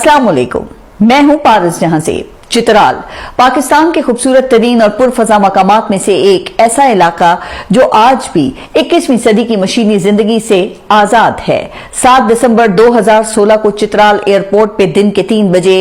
अस्सलाम वालेकुम, मैं हूं पारस जहां से। चित्राल पाकिस्तान के खूबसूरत तरीन और पुरफजा मकामात में से एक ऐसा इलाका जो आज भी 21वीं सदी की मशीनी जिंदगी से आजाद है। 7 दिसंबर 2016 को चित्राल एयरपोर्ट पे दिन के 3 बजे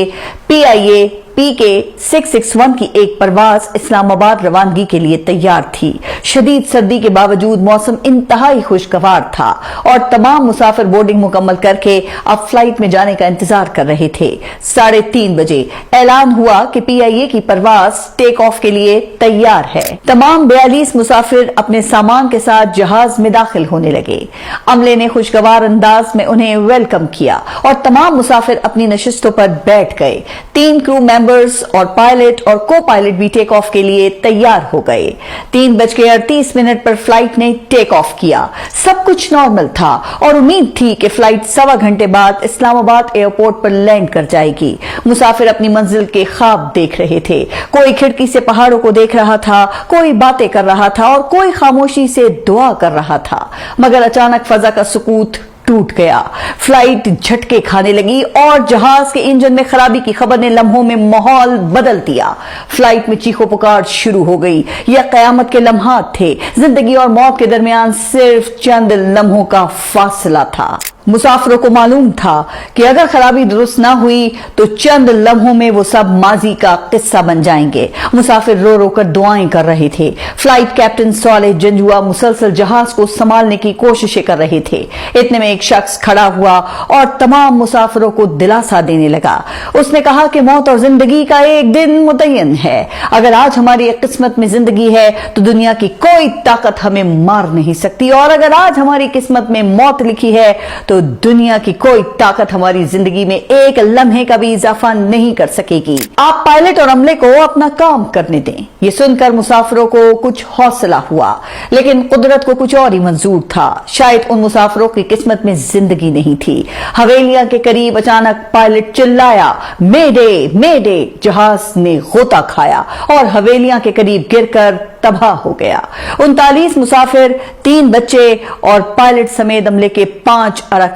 PIA PK 661 की एक परवाज इस्लामाबाद रवानगी के लिए तैयार थी। शदीद सर्दी के बावजूद मौसम इंतहाई खुशगवार था और तमाम मुसाफिर बोर्डिंग मुकम्मल करके अब फ्लाइट में जाने का इंतजार कर रहे थे। 3:30 बजे ऐलान हुआ कि PIA की परवाज टेक ऑफ के लिए तैयार है। तमाम 42 मुसाफिर अपने सामान के साथ जहाज में दाखिल होने लगे। अमले ने खुशगवार अंदाज में उन्हें वेलकम किया और तमाम मुसाफिर अपनी नशिस्तों पर बैठ गए। 3 क्रू मेंबर्स और पायलट और को पायलट भी टेक ऑफ के लिए तैयार हो गए। 3:38 पर फ्लाइट ने टेक ऑफ किया। सब कुछ नॉर्मल था और उम्मीद थी कि फ्लाइट 1.25 घंटे बाद इस्लामाबाद एयरपोर्ट पर लैंड कर जाएगी। मुसाफिर अपनी मंजिल के ख्वाब देख रहे थे। कोई खिड़की से पहाड़ों को देख रहा था, कोई बातें कर रहा था और कोई खामोशी से दुआ कर रहा था। मगर अचानक फजा का सुकूत टूट गया। फ्लाइट झटके खाने लगी और जहाज के इंजन में खराबी की खबर ने लम्हों में माहौल बदल दिया। फ्लाइट में चीखो पुकार शुरू हो गई। यह कयामत के लम्हात थे। जिंदगी और मौत के दरमियान सिर्फ चंद लम्हों का फासला था। मुसाफिरों को मालूम था कि अगर खराबी दुरुस्त ना हुई तो चंद लम्हों में वो सब माजी का किस्सा बन जाएंगे। मुसाफिर रो रो कर दुआएं कर रहे थे। फ्लाइट कैप्टन सालेह जंजुआ मुसलसल जहाज को संभालने की कोशिशें कर रहे थे। इतने में एक शख्स खड़ा हुआ और तमाम मुसाफिरों को दिलासा देने लगा। उसने कहा कि मौत और जिंदगी का एक दिन मुतय्यन है। अगर आज हमारी किस्मत में जिंदगी है तो दुनिया की कोई ताकत हमें मार नहीं सकती, और अगर आज हमारी किस्मत में मौत लिखी है तो दुनिया की कोई ताकत हमारी जिंदगी में एक लम्हे का भी इजाफा नहीं कर सकेगी। आप पायलट और अमले को अपना काम करने दें। ये सुनकर मुसाफिरों को कुछ हौसला हुआ, लेकिन कुदरत को कुछ और ही मंजूर था। शायद उन मुसाफिरों की किस्मत में जिंदगी नहीं थी। हवेलिया के करीब अचानक पायलट चिल्लाया, मेडे मेडे। जहाज ने गोता खाया और हवेलिया के करीब गिरकर तबाह हो गया। 39 मुसाफिर, 3 बच्चे और पायलट समेत अमले के 5 अरकान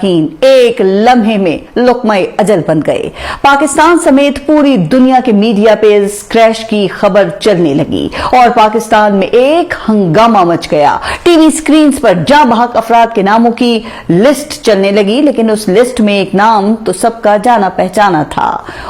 एक लम्हे में लुक़्मा-ए अजल बन गए। पाकिस्तान समेत पूरी दुनिया के मीडिया पे इस क्रैश की खबर चलने लगी और पाकिस्तान में एक हंगामा मच गया। टीवी स्क्रीन पर जाँ बहक अफराद के नामों की लिस्ट चलने लगी, लेकिन उस लिस्ट में एक नाम तो सबका जाना पहचाना था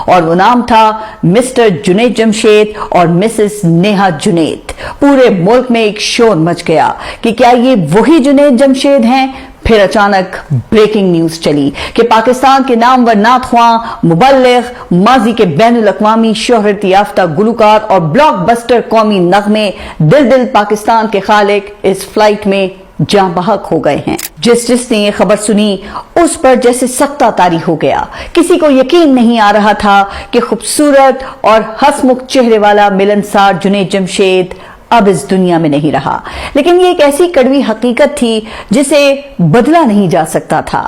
और वो नाम था मिस्टर जुनैद जमशेद और मिसेस नेहा जुनैद। पूरे मुल्क में एक शोर मच गया कि क्या ये वही जुनैद जमशेद हैं। फिर अचानक ब्रेकिंग न्यूज चली कि पाकिस्तान के नामवर नात-ख्वां, मुबल्लिग, माजी के बैनुल अक़वामी शोहरत याफ्ता गुलकार और ब्लॉकबस्टर कौमी नगमे दिल दिल पाकिस्तान के खालिक इस फ्लाइट में जाँ बहक हो गए हैं। जिसने ये खबर सुनी उस पर जैसे सख्ता तारी हो गया। किसी को यकीन नहीं आ रहा था कि खूबसूरत और हंसमुख चेहरे वाला मिलनसार जुनैद जमशेद अब इस दुनिया में नहीं रहा। लेकिन ये एक ऐसी कड़वी हकीकत थी जिसे बदला नहीं जा सकता था।